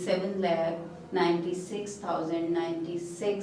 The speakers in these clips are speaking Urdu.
7,96,096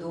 2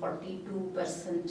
42%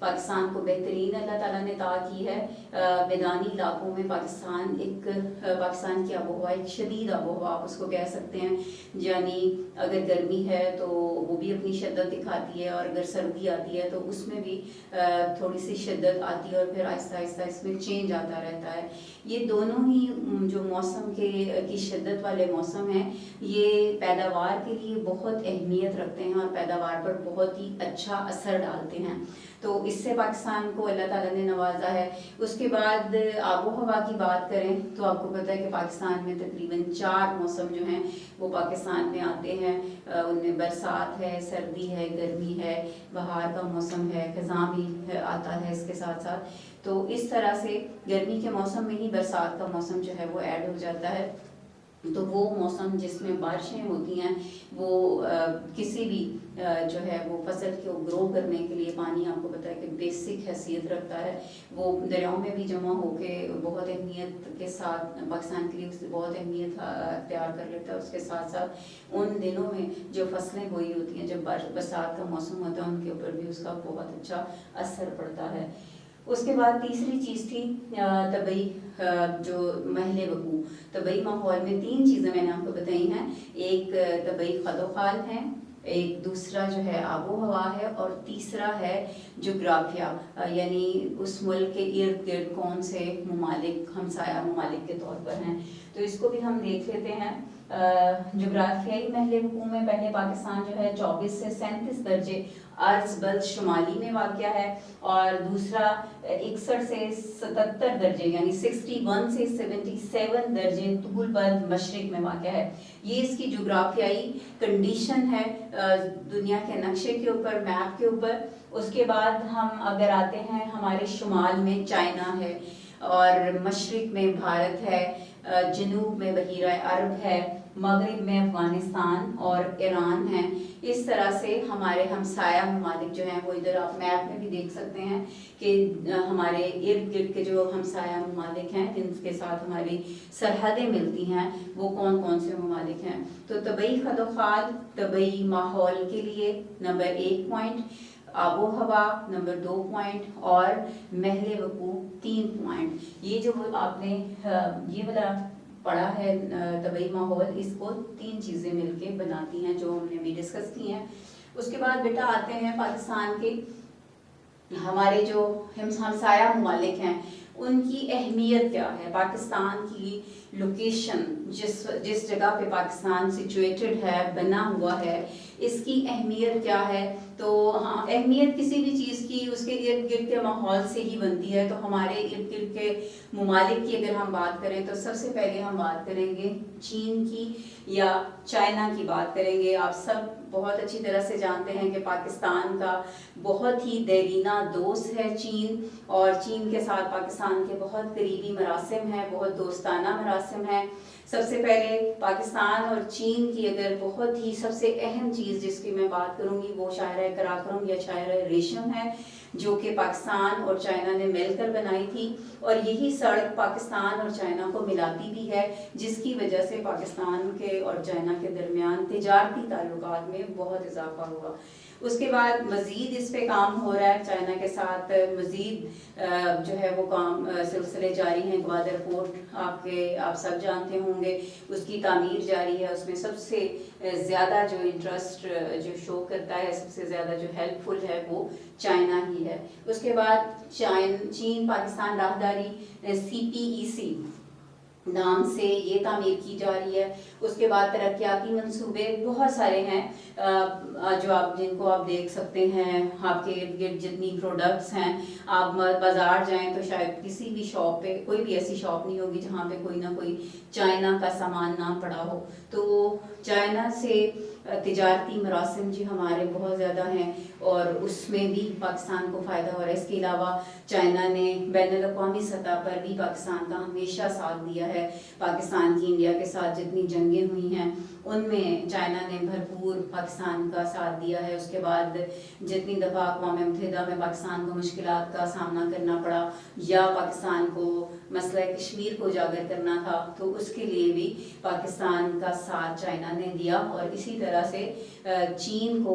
پاکستان کو بہترین اللہ تعالیٰ نے عطا کی ہے. میدانی علاقوں میں پاکستان کی آب و ہوا ایک شدید آب و ہوا آپ اس کو کہہ سکتے ہیں. یعنی اگر گرمی ہے تو وہ بھی اپنی شدت دکھاتی ہے، اور اگر سردی آتی ہے تو اس میں بھی تھوڑی سی شدت آتی ہے، اور پھر آہستہ آہستہ اس میں چینج آتا رہتا ہے. یہ دونوں ہی جو موسم کی شدت والے موسم ہیں یہ پیداوار کے لیے بہت اہمیت رکھتے ہیں اور پیداوار پر بہت ہی اچھا اثر ڈالتے ہیں. تو اس سے پاکستان کو اللہ تعالیٰ نے نوازا ہے. اس کے بعد آب و ہوا کی بات کریں تو آپ کو پتہ ہے کہ پاکستان میں تقریباً 4 موسم جو ہیں وہ پاکستان میں آتے ہیں. ان میں برسات ہے، سردی ہے، گرمی ہے، بہار کا موسم ہے، خزاں بھی آتا ہے اس کے ساتھ ساتھ. تو اس طرح سے گرمی کے موسم میں ہی برسات کا موسم جو ہے وہ ایڈ ہو جاتا ہے. تو وہ موسم جس میں بارشیں ہوتی ہیں وہ کسی بھی جو ہے وہ فصل کو گرو کرنے کے لیے پانی آپ کو پتہ ہے کہ بیسک حیثیت رکھتا ہے. وہ دریاؤں میں بھی جمع ہو کے بہت اہمیت کے ساتھ پاکستان کے لیے بہت اہمیت اختیار کر لیتا ہے. اس کے ساتھ ساتھ ان دنوں میں جو فصلیں بوئی ہوتی ہیں جب برسات کا موسم ہوتا ہے ان کے اوپر بھی اس کا بہت اچھا اثر پڑتا ہے. اس کے بعد تیسری چیز تھی طبعی جو محل وقوع. طبعی ماحول میں 3 چیزیں میں نے آپ کو بتائی ہیں. ایک طبعی خد و خال ہے، ایک دوسرا جو ہے آب و ہوا ہے، اور تیسرا ہے جغرافیہ، یعنی اس ملک کے ارد گرد کون سے ممالک ہمسایہ ممالک کے طور پر ہیں. تو اس کو بھی ہم دیکھ لیتے ہیں. جغرافیائی محل وقوع میں پہلے پاکستان جو ہے 24 سے 37 درجے عرض بلد شمالی میں واقع ہے، اور دوسرا 61 سے 77 درجے یعنی 61 سے 77 درجے طول بلد مشرق میں واقع ہے. یہ اس کی جغرافیائی کنڈیشن ہے دنیا کے نقشے کے اوپر، میپ کے اوپر. اس کے بعد ہم اگر آتے ہیں ہمارے شمال میں چائنا ہے، اور مشرق میں بھارت ہے، جنوب میں بحیرہ عرب ہے، مغرب میں افغانستان اور ایران ہے. اس طرح سے ہمارے ہمسایہ ممالک جو ہیں وہ ادھر آپ میپ میں بھی دیکھ سکتے ہیں کہ ہمارے ارد گرد کے جو ہمسایہ ممالک ہیں جن کے ساتھ ہماری سرحدیں ملتی ہیں وہ کون کون سے ممالک ہیں. تو طبعی خد و خال طبعی ماحول کے لیے نمبر 1 پوائنٹ، آب و ہوا نمبر 2 پوائنٹ، اور محل وقوع 3 پوائنٹ. یہ جو آپ نے یہ والا پڑھا ہے طبعی ماحول، اس کو 3 چیزیں مل کے بناتی ہیں جو ہم نے بھی ڈسکس کی ہیں. اس کے بعد بیٹا آتے ہیں پاکستان کے ہمارے جو ہمسایہ ممالک ہیں ان کی اہمیت کیا ہے. پاکستان کی لوکیشن جس جگہ پہ پاکستان سچویٹڈ ہے، بنا ہوا ہے، اس کی اہمیت کیا ہے. تو ہاں، اہمیت کسی بھی چیز کی اس کے ارد گرد کے ماحول سے ہی بنتی ہے. تو ہمارے ارد گرد کے ممالک کی اگر ہم بات کریں تو سب سے پہلے ہم بات کریں گے چین کی یا چائنا کی بات کریں گے. آپ سب بہت اچھی طرح سے جانتے ہیں کہ پاکستان کا بہت ہی دیرینہ دوست ہے چین، اور چین کے ساتھ پاکستان کے بہت قریبی مراسم ہیں، بہت دوستانہ مراسم ہیں. سب سے پہلے پاکستان اور چین کی اگر بہت ہی سب سے اہم چیز جس کی میں بات کروں گی وہ شاہراہ قراقرم یا شاہراہ ریشم ہے، جو کہ پاکستان اور چائنا نے مل کر بنائی تھی. اور یہی سڑک پاکستان اور چائنا کو ملاتی بھی ہے، جس کی وجہ سے پاکستان کے اور چائنا کے درمیان تجارتی تعلقات میں بہت اضافہ ہوا. اس کے بعد مزید اس پہ کام ہو رہا ہے چائنا کے ساتھ، مزید جو ہے وہ کام سلسلے جاری ہیں. گوادر پورٹ آپ سب جانتے ہوں گے، اس کی تعمیر جاری ہے. اس میں سب سے زیادہ جو انٹرسٹ جو شو کرتا ہے، سب سے زیادہ جو ہیلپ فل ہے وہ چائنا ہی ہے. اس کے بعد چین پاکستان راہداری CPEC نام سے یہ تعمیر کی جا رہی ہے. اس کے بعد ترقیاتی منصوبے بہت سارے ہیں جو جن کو آپ دیکھ سکتے ہیں. آپ کے ارد گرد جتنی پروڈکٹس ہیں، آپ بازار جائیں تو شاید کسی بھی شاپ پہ کوئی بھی ایسی شاپ نہیں ہوگی جہاں پہ کوئی نہ کوئی چائنا کا سامان نہ پڑا ہو. تو چائنا سے تجارتی مراسم جو ہمارے بہت زیادہ ہیں، اور اس میں بھی پاکستان کو فائدہ ہو رہا ہے. اس کے علاوہ چائنا نے بین الاقوامی سطح پر بھی پاکستان کا ہمیشہ ساتھ دیا ہے. پاکستان کی انڈیا کے ساتھ جتنی جنگیں ہوئی ہیں ان میں چائنا نے بھرپور پاکستان کا ساتھ دیا ہے. اس کے بعد جتنی دفعہ اقوام متحدہ میں پاکستان کو مشکلات کا سامنا کرنا پڑا یا پاکستان کو مسئلہ کشمیر کو اجاگر کرنا تھا تو اس کے لیے بھی پاکستان کا ساتھ چائنا نے دیا. اور اسی طرح سے چین کو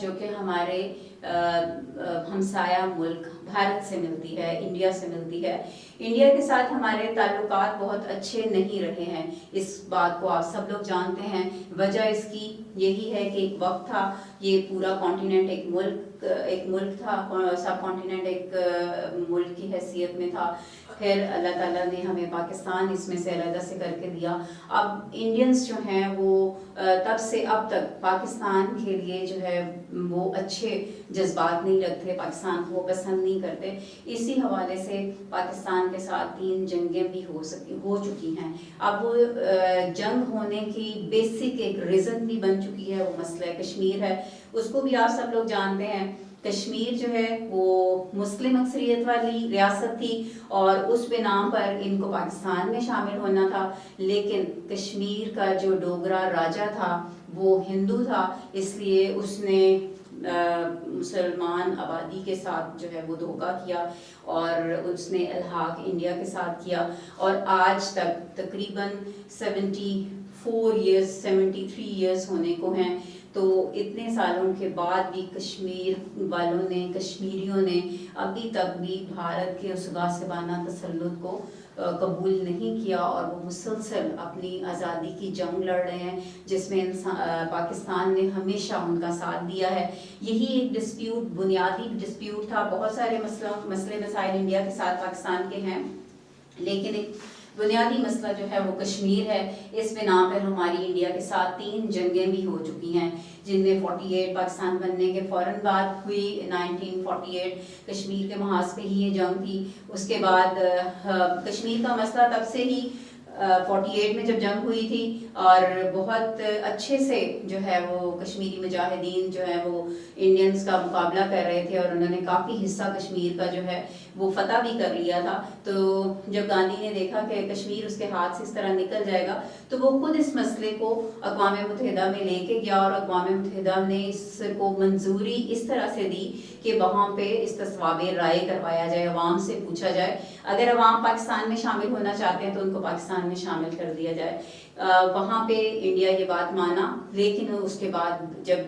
جو کہ ہمارے ہمسایہ ملک بھارت سے ملتی ہے، انڈیا سے ملتی ہے۔ انڈیا کے ساتھ ہمارے تعلقات بہت اچھے نہیں رہے ہیں، اس بات کو آپ سب لوگ جانتے ہیں۔ وجہ اس کی یہی ہے کہ ایک وقت تھا یہ پورا کانٹیننٹ ایک ملک تھا، سب کانٹیننٹ ایک ملک کی حیثیت میں تھا۔ پھر اللہ تعالیٰ نے ہمیں پاکستان اس میں سے علیحدہ سے کر کے دیا۔ اب انڈینس جو ہیں وہ تب سے اب تک پاکستان کے لیے جو ہے وہ اچھے جذبات نہیں رکھتے، پاکستان کو وہ پسند نہیں کرتے۔ اسی حوالے سے پاکستان کے ساتھ 3 جنگیں بھی ہو چکی ہیں۔ اب وہ جنگ ہونے کی بیسک ایک ریزن بھی بن چکی ہے، وہ مسئلہ کشمیر ہے، اس کو بھی آپ سب لوگ جانتے ہیں۔ کشمیر جو ہے وہ مسلم اکثریت والی ریاست تھی اور اس بنا پر ان کو پاکستان میں شامل ہونا تھا، لیکن کشمیر کا جو ڈوگرا راجا تھا وہ ہندو تھا، اس لیے اس نے مسلمان آبادی کے ساتھ جو ہے وہ دھوکہ کیا اور اس نے الحاق انڈیا کے ساتھ کیا، اور آج تک تقریباً 73 ایئرز ہونے کو ہیں۔ تو اتنے سالوں کے بعد بھی کشمیر والوں نے، کشمیریوں نے ابھی تک بھی بھارت کے اس غاصبانہ تسلط کو قبول نہیں کیا، اور وہ مسلسل اپنی آزادی کی جنگ لڑ رہے ہیں جس میں پاکستان نے ہمیشہ ان کا ساتھ دیا ہے۔ یہی ایک ڈسپیوٹ، بنیادی ڈسپیوٹ تھا۔ بہت سارے مسئلے مسائل انڈیا کے ساتھ پاکستان کے ہیں، لیکن ایک بنیادی مسئلہ جو ہے وہ کشمیر ہے۔ اس بنا پر ہماری انڈیا کے ساتھ 3 جنگیں بھی ہو چکی ہیں، جن میں 48 پاکستان بننے کے فوراً بعد ہوئی، 1948 کشمیر کے محاذ پہ ہی یہ جنگ تھی۔ اس کے بعد کشمیر کا مسئلہ تب سے ہی 48 میں جب جنگ ہوئی تھی، اور بہت اچھے سے جو ہے وہ کشمیری مجاہدین جو ہے وہ انڈینز کا مقابلہ کر رہے تھے، اور انہوں نے کافی حصہ کشمیر کا جو ہے وہ فتح بھی کر لیا تھا۔ تو جب گاندھی نے دیکھا کہ کشمیر اس کے ہاتھ سے اس طرح نکل جائے گا، تو وہ خود اس مسئلے کو اقوام متحدہ میں لے کے گیا، اور اقوام متحدہ نے اس کو منظوری اس طرح سے دی کہ وہاں پہ استصواب رائے کروایا جائے، عوام سے پوچھا جائے، اگر عوام پاکستان میں شامل ہونا چاہتے ہیں تو ان کو پاکستان میں شامل کر دیا جائے۔ وہاں پہ انڈیا یہ بات مانا، لیکن اس کے بعد جب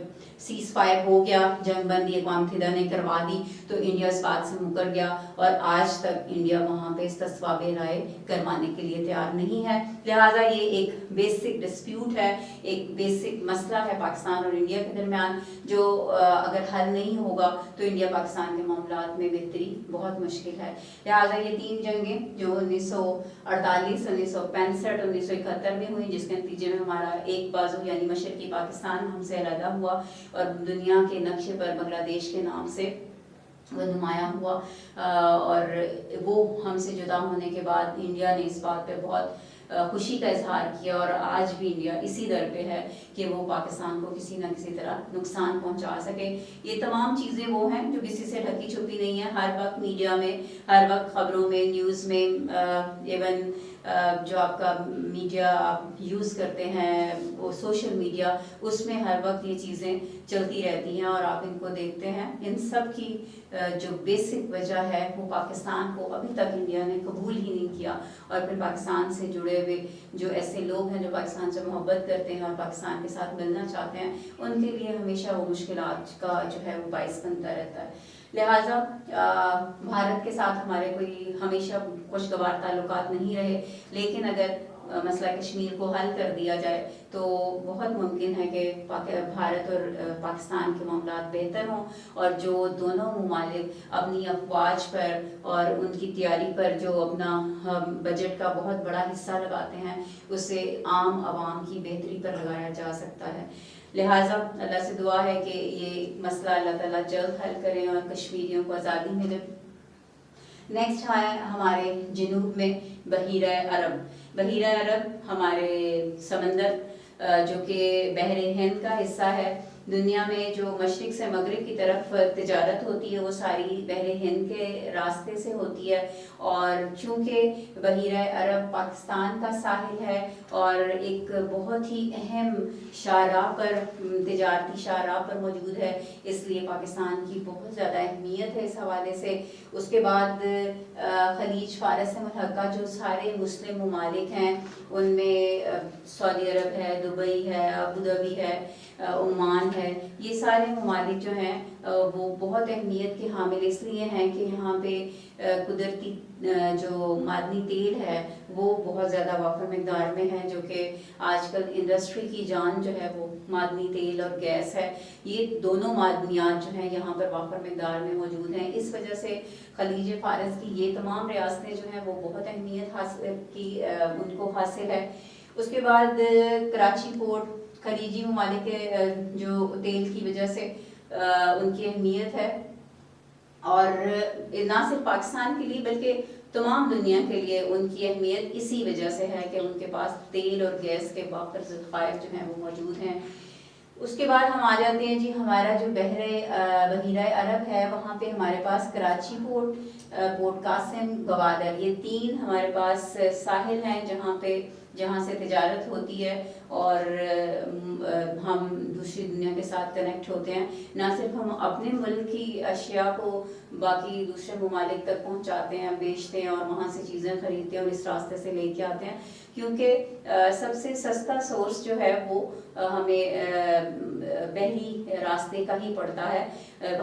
سیز فائر ہو گیا، جنگ بندی اقوام متحدہ نے کروا دی، تو انڈیا اس بات سے مکر گیا، اور آج تک انڈیا وہاں پہ استصواب رائے کروانے کے لیے تیار نہیں ہے۔ لہٰذا یہ ایک بیسک ڈسپیوٹ ہے، ایک بیسک مسئلہ ہے پاکستان اور انڈیا کے درمیان، جو اگر حل نہیں ہوگا تو انڈیا پاکستان کے معاملات میں بہتری بہت مشکل ہے۔ لہٰذا یہ 3 جنگیں جو 1948، 1965، 1971 میں ہوئی، جس کے نتیجے میں ہمارا ایک بازو یعنی مشرقی پاکستان ہم سے علیحدہ ہوا، اور دنیا کے نقشے پر بنگلہ دیش کے نام سے وہ نمایاں ہوا، اور وہ ہم سے جدا ہونے کے بعد انڈیا نے اس بات پہ بہت خوشی کا اظہار کیا، اور آج بھی انڈیا اسی در پہ ہے کہ وہ پاکستان کو کسی نہ کسی طرح نقصان پہنچا سکے۔ یہ تمام چیزیں وہ ہیں جو کسی سے ڈھکی چھپی نہیں ہیں، ہر وقت میڈیا میں، ہر وقت خبروں میں، نیوز میں، ایون جو آپ کا میڈیا آپ یوز کرتے ہیں وہ سوشل میڈیا، اس میں ہر وقت یہ چیزیں چلتی رہتی ہیں، اور آپ ان کو دیکھتے ہیں۔ ان سب کی جو بیسک وجہ ہے وہ پاکستان کو ابھی تک انڈیا نے قبول ہی نہیں کیا، اور پھر پاکستان سے جڑے ہوئے جو ایسے لوگ ہیں جو پاکستان سے محبت کرتے ہیں اور پاکستان کے ساتھ ملنا چاہتے ہیں، ان کے لیے ہمیشہ وہ مشکلات کا جو ہے وہ باعث بنتا رہتا ہے۔ لہٰذا بھارت کے ساتھ ہمارے کوئی ہمیشہ خوشگوار تعلقات نہیں رہے، لیکن اگر مسئلہ کشمیر کو حل کر دیا جائے تو بہت ممکن ہے کہ بھارت اور پاکستان کے معاملات بہتر ہوں، اور جو دونوں ممالک اپنی افواج پر اور ان کی تیاری پر جو اپنا بجٹ کا بہت بڑا حصہ لگاتے ہیں، اسے عام عوام کی بہتری پر لگایا جا سکتا ہے۔ لہٰذا اللہ سے دعا ہے کہ یہ مسئلہ اللہ تعالیٰ جلد حل کریں اور کشمیریوں کو آزادی ملے۔ نیکسٹ ہے ہمارے جنوب میں بحیرہ عرب۔ بحیرہ عرب ہمارے سمندر جو کہ بحر ہند کا حصہ ہے۔ دنیا میں جو مشرق سے مغرب کی طرف تجارت ہوتی ہے وہ ساری بحر ہند کے راستے سے ہوتی ہے، اور چونکہ بحیرہ عرب پاکستان کا ساحل ہے اور ایک بہت ہی اہم شاہراہ پر، تجارتی شاہراہ پر موجود ہے، اس لیے پاکستان کی بہت زیادہ اہمیت ہے اس حوالے سے۔ اس کے بعد خلیج فارس سے ملحقہ جو سارے مسلم ممالک ہیں، ان میں سعودی عرب ہے، دبئی ہے، ابوظہبی ہے، عمان ہے، یہ سارے ممالک جو ہیں وہ بہت اہمیت کے حامل اس لیے ہیں کہ یہاں پہ قدرتی جو معدنی تیل ہے وہ بہت زیادہ وافر مقدار میں ہے، جو کہ آج کل انڈسٹری کی جان جو ہے وہ معدنی تیل اور گیس ہے. یہ دونوں معدنیات جو ہیں یہاں پر وافر مقدار میں موجود ہیں. اس وجہ سے خلیج فارس کی یہ تمام ریاستیں جو ہیں وہ بہت اہمیت حاصل کی ان کو حاصل ہے. اس کے بعد کراچی پورٹ خلیجی ممالک کے جو تیل کی وجہ سے ان کی اہمیت ہے، اور نہ صرف پاکستان کے لیے بلکہ تمام دنیا کے لیے ان کی اہمیت اسی وجہ سے ہے کہ ان کے پاس تیل اور گیس کے وافر ذخائر جو ہیں وہ موجود ہیں. اس کے بعد ہم آ جاتے ہیں جی ہمارا جو بحیرہ عرب ہے، وہاں پہ ہمارے پاس کراچی پورٹ قاسم، گوادر، یہ 3 ہمارے پاس ساحل ہیں جہاں سے تجارت ہوتی ہے اور ہم دوسری دنیا کے ساتھ کنیکٹ ہوتے ہیں. نہ صرف ہم اپنے ملک کی اشیاء کو باقی دوسرے ممالک تک پہنچاتے ہیں، بیچتے ہیں اور وہاں سے چیزیں خریدتے ہیں اور اس راستے سے لے کے آتے ہیں، کیونکہ سب سے سستا سورس جو ہے وہ ہمیں بحری راستے کا ہی پڑتا ہے.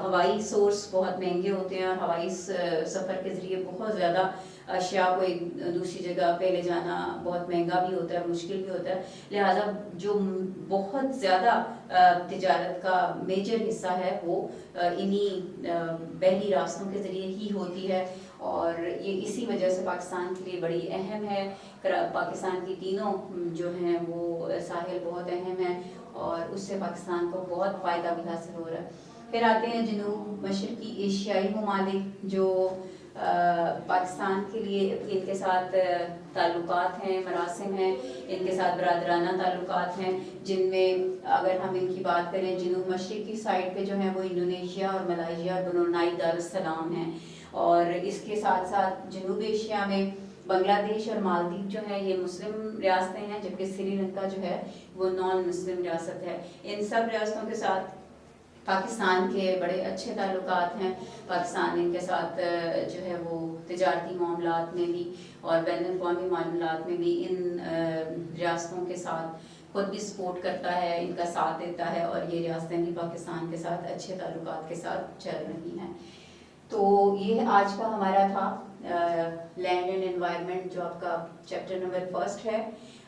ہوائی سورس بہت مہنگے ہوتے ہیں اور ہوائی سفر کے ذریعے بہت زیادہ اشیاء کو ایک دوسری جگہ پہ لے جانا بہت مہنگا بھی ہوتا ہے اور مشکل بھی ہوتا ہے. لہٰذا جو بہت زیادہ تجارت کا میجر حصہ ہے وہ انہی بحری راستوں کے ذریعے ہی ہوتی ہے، اور یہ اسی وجہ سے پاکستان کے لیے بڑی اہم ہے. پاکستان کی تینوں جو ہیں وہ ساحل بہت اہم ہیں اور اس سے پاکستان کو بہت فائدہ بھی حاصل ہو رہا ہے. پھر آتے ہیں جنوب مشرقی ایشیائی ممالک جو پاکستان کے لیے ان کے ساتھ تعلقات ہیں، مراسم ہیں، ان کے ساتھ برادرانہ تعلقات ہیں، جن میں اگر ہم ان کی بات کریں جنوب مشرقی سائڈ پہ جو ہیں وہ انڈونیشیا اور ملائیشیا اور برونائی دارالسلام ہیں، اور اس کے ساتھ ساتھ جنوب ایشیا میں بنگلہ دیش اور مالدیپ جو ہیں یہ مسلم ریاستیں ہیں، جبکہ سری لنکا جو ہے وہ نان مسلم ریاست ہے. ان سب ریاستوں کے ساتھ پاکستان کے بڑے اچھے تعلقات ہیں. پاکستان ان کے ساتھ جو ہے وہ تجارتی معاملات میں بھی اور بین الاقوامی معاملات میں بھی ان ریاستوں کے ساتھ خود بھی سپورٹ کرتا ہے، ان کا ساتھ دیتا ہے، اور یہ ریاستیں بھی پاکستان کے ساتھ اچھے تعلقات کے ساتھ چل رہی ہیں. تو یہ آج کا ہمارا تھا لینڈ اینڈ انوائرمنٹ، جو آپ کا چیپٹر نمبر 1 ہے،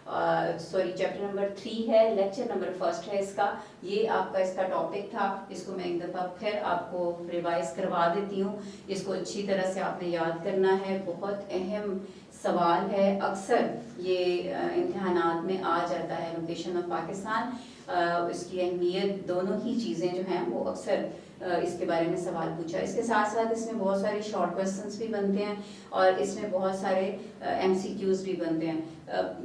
چیپٹر نمبر 3 ہے، لیکچر نمبر 1 ہے اس کا. یہ آپ کا اس کا ٹاپک تھا. اس کو میں ایک دفعہ پھر آپ کو ریوائز کروا دیتی ہوں. اس کو اچھی طرح سے آپ نے یاد کرنا ہے. بہت اہم سوال ہے، اکثر یہ امتحانات میں آ جاتا ہے. لوکیشن آف پاکستان، اس کی اہمیت، دونوں ہی چیزیں جو ہیں وہ اکثر اس کے بارے میں سوال پوچھا. اس کے ساتھ ساتھ اس میں بہت سارے شارٹ کوسچنس بھی بنتے ہیں اور اس میں بہت سارے MCQs بھی بنتے ہیں.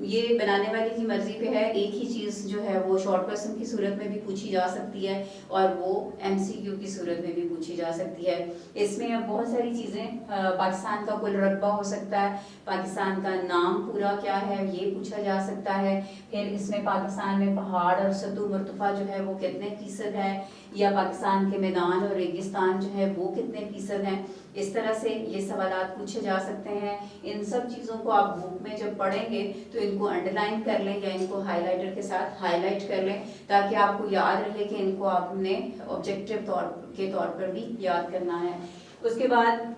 یہ بنانے والے کی مرضی پہ ہے. ایک ہی چیز جو ہے وہ شارٹ کوسچن کی صورت میں بھی پوچھی جا سکتی ہے اور وہ MCQ کی صورت میں بھی پوچھی جا سکتی ہے. اس میں اب بہت ساری چیزیں، پاکستان کا کل رقبہ ہو سکتا ہے، پاکستان کا نام پورا کیا ہے یہ پوچھا جا سکتا ہے. پھر اس میں پاکستان میں پہاڑ اور سطح مرتفع جو ہے وہ کتنے فیصد ہے، یا پاکستان کے میدان اور ریگستان جو ہے وہ کتنے فیصد ہیں. اس طرح سے یہ سوالات پوچھے جا سکتے ہیں. ان سب چیزوں کو آپ بک میں جب پڑھیں گے تو ان کو انڈر لائن کر لیں یا ان کو ہائی لائٹر کے ساتھ ہائی لائٹ کر لیں، تاکہ آپ کو یاد رہے کہ ان کو آپ نے آبجیکٹو کے طور پر بھی یاد کرنا ہے. اس کے بعد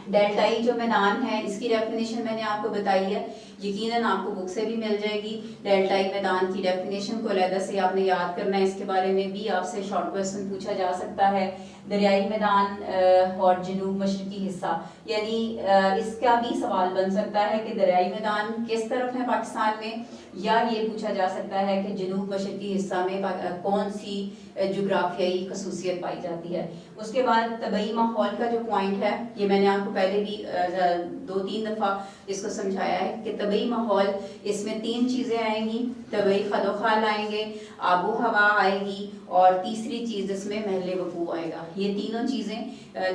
ڈیلٹائی جو میدان ہے، اس کی ڈیفینیشن میں نے آپ کو بتائی ہے. یقیناً آپ کو بک سے بھی مل جائے گی. ڈیلٹائی میدان کی ڈیفینیشن کو علیحدہ سے آپ نے یاد کرنا ہے. اس کے بارے میں بھی آپ سے شارٹ کوسچن پوچھا جا سکتا ہے. دریائی میدان اور جنوب مشرقی حصہ، یعنی اس کا بھی سوال بن سکتا ہے کہ دریائی میدان کس طرف ہے پاکستان میں، یا یہ پوچھا جا سکتا ہے کہ جنوب مشرقی حصہ میں کون سی جغرافیائی خصوصیت پائی جاتی ہے. اس کے بعد طبعی ماحول کا جو پوائنٹ ہے، یہ میں نے آپ کو پہلے بھی 2-3 دفعہ اس کو سمجھایا ہے کہ طبعی ماحول، اس میں 3 چیزیں آئیں گی. طبعی خد و خال آئیں گے، آب و ہوا آئے گی، اور تیسری چیز اس میں محل وقوع آئے گا. یہ تینوں چیزیں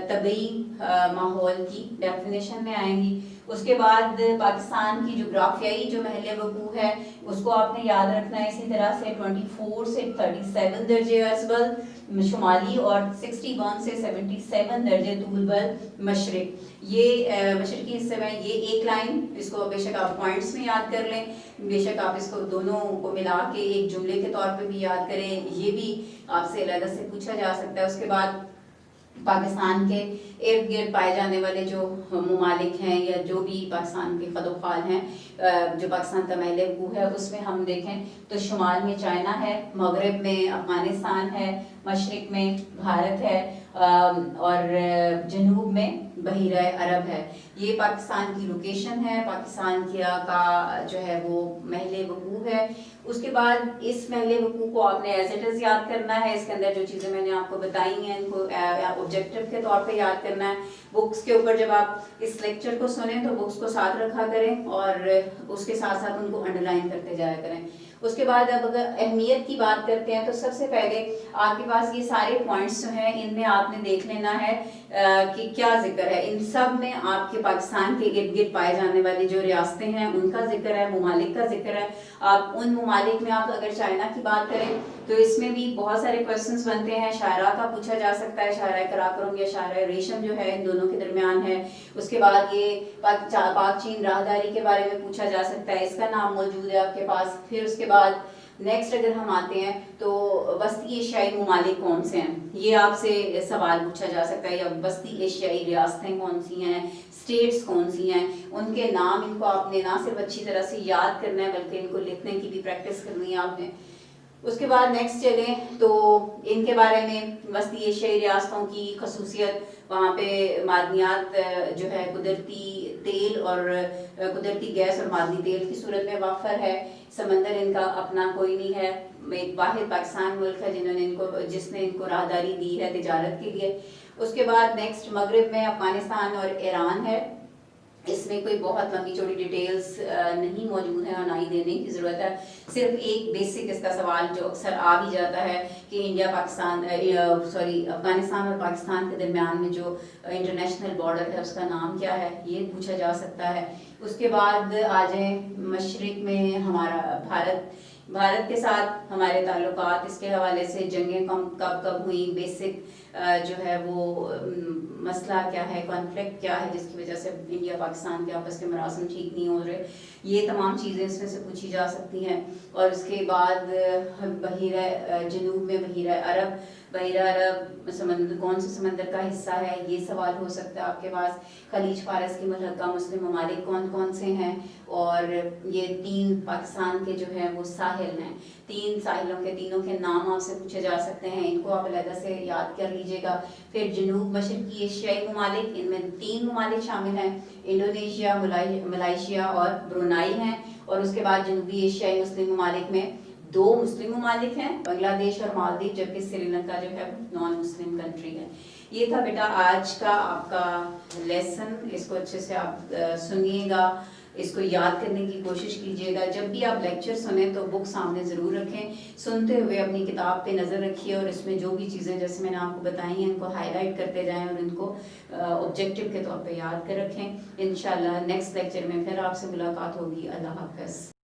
طبعی ماحول کی ڈیفینیشن میں آئیں گی. اس کے بعد پاکستان کی جغرافیائی جو محل وقوع ہے اس کو آپ نے یاد رکھنا ہے اسی طرح سے 24 سے 37 درجے عرض بل شمالی اور 61 سے 77 درجے طول بل مشرق. یہ مشرقی حصے میں یہ ایک لائن، اس کو بے شک آپ پوائنٹس میں یاد کر لیں، بے شک آپ اس کو دونوں کو ملا کے ایک جملے کے طور پہ بھی یاد کریں، یہ بھی آپ سے علیحدہ سے پوچھا جا سکتا ہے. اس کے بعد پاکستان کے ارد گرد پائے جانے والے جو ممالک ہیں یا جو بھی پاکستان کے خد و خال ہیں جو پاکستان کا محل وقوع ہے اس میں ہم دیکھیں تو شمال میں چائنا ہے، مغرب میں افغانستان ہے، مشرق میں بھارت ہے اور جنوب میں بحیرہ عرب ہے. یہ پاکستان کی لوکیشن ہے، پاکستان کا جو ہے وہ محل وقوع ہے. اس کے بعد اس محل وقوع کو آپ نے ایز اٹ از یاد کرنا ہے. اس کے اندر جو چیزیں میں نے آپ کو بتائی ہیں ان کو آبجیکٹو کے طور پہ یاد کرنا ہے. بکس کے اوپر جب آپ اس لیکچر کو سنیں تو بکس کو ساتھ رکھا کریں اور اس کے ساتھ ساتھ ان کو انڈر لائن کرتے جایا کریں. اس کے بعد اب اگر اہمیت کی بات کرتے ہیں تو سب سے پہلے آپ کے پاس یہ سارے پوائنٹس جو ہیں ان میں آپ نے دیکھ لینا ہے کہ کیا ذکر ہے. ان سب میں آپ کے پاکستان کے ارد گرد پائے جانے والی جو ریاستیں ہیں ان کا ذکر ہے، ممالک کا ذکر ہے. آپ ان ممالک میں آپ اگر چائنا کی بات کریں تو اس میں بھی بہت سارے کویسچنس بنتے ہیں. شاہراہ کا پوچھا جا سکتا ہے، شاہراہ قراقرم یا شاہراہ ریشم جو ہے ان دونوں کے درمیان ہے. اس کے بعد یہ پاک چین راہداری کے بارے میں پوچھا جا سکتا ہے، اس کا نام موجود ہے آپ کے پاس. پھر اس کے بعد نیکسٹ اگر ہم آتے ہیں تو وسطی ایشیائی ممالک کون سے ہیں، یہ آپ سے سوال پوچھا جا سکتا ہے. یا وسطی ایشیائی ریاستیں کون سی ہیں، اسٹیٹس کون سی ہیں، ان کے نام ان کو آپ نے نہ صرف اچھی طرح سے یاد کرنا ہے بلکہ ان کو لکھنے کی بھی پریکٹس کرنی ہے آپ نے. اس کے بعد نیکسٹ چلیں تو ان کے بارے میں وسطی ایشیائی ریاستوں کی خصوصیت، وہاں پہ معدنیات جو ہے قدرتی تیل اور قدرتی گیس اور معدنی تیل کی صورت میں وافر ہے. سمندر ان کا اپنا کوئی نہیں ہے، ایک واحد پاکستان ملک ہے جس نے ان کو راہداری دی ہے تجارت کے لیے. اس کے بعد نیکسٹ مغرب میں افغانستان اور ایران ہے. اس میں کوئی بہت لمبی چوڑی ڈیٹیلز نہیں موجود ہیں اور نہ ہی دینے کی ضرورت ہے. صرف ایک بیسک اس کا سوال جو اکثر آ بھی جاتا ہے کہ افغانستان اور پاکستان کے درمیان میں جو انٹرنیشنل بارڈر ہے اس کا نام کیا ہے، یہ پوچھا جا سکتا ہے. اس کے بعد آ جائیں مشرق میں ہمارا بھارت کے ساتھ ہمارے تعلقات، اس کے حوالے سے جنگیں کب ہوئیں، بیسک جو ہے وہ مسئلہ کیا ہے، کانفلکٹ کیا ہے جس کی وجہ سے انڈیا پاکستان کے آپس کے مراسم ٹھیک نہیں ہو رہے، یہ تمام چیزیں اس میں سے پوچھی جا سکتی ہیں. اور اس کے بعد جنوب میں بحیرہ عرب سمندر کون سے سمندر کا حصہ ہے، یہ سوال ہو سکتا ہے آپ کے پاس. خلیج فارس کی ملحقہ مسلم ممالک کون کون سے ہیں، اور یہ 3 پاکستان کے جو ہیں وہ ساحل ہیں، 3 ساحلوں کے تینوں کے نام آپ سے پوچھے جا سکتے ہیں، ان کو آپ علیحدہ سے یاد کر لیجیے گا. پھر جنوب مشرقی ایشیائی ممالک، ان میں 3 ممالک شامل ہیں، انڈونیشیا، ملائیشیا اور برونائی ہیں. اور اس کے بعد جنوبی ایشیائی مسلم ممالک میں 2 مسلم ممالک ہیں، بنگلہ دیش اور مالدیو، جبکہ سری لنکا جو ہے نان مسلم کنٹری ہے. یہ تھا بیٹا آج کا آپ کا لیسن. اس کو اچھے سے آپ سنیے گا، اس کو یاد کرنے کی کوشش کیجیے گا. جب بھی آپ لیکچر سنیں تو بک سامنے ضرور رکھیں، سنتے ہوئے اپنی کتاب پہ نظر رکھیے اور اس میں جو بھی چیزیں جیسے میں نے آپ کو بتائی ہیں ان کو ہائی لائٹ کرتے جائیں اور ان کو آبجیکٹو کے طور پہ یاد کر رکھیں. انشاءاللہ نیکسٹ لیکچر میں پھر آپ سے ملاقات ہوگی. اللہ حافظ.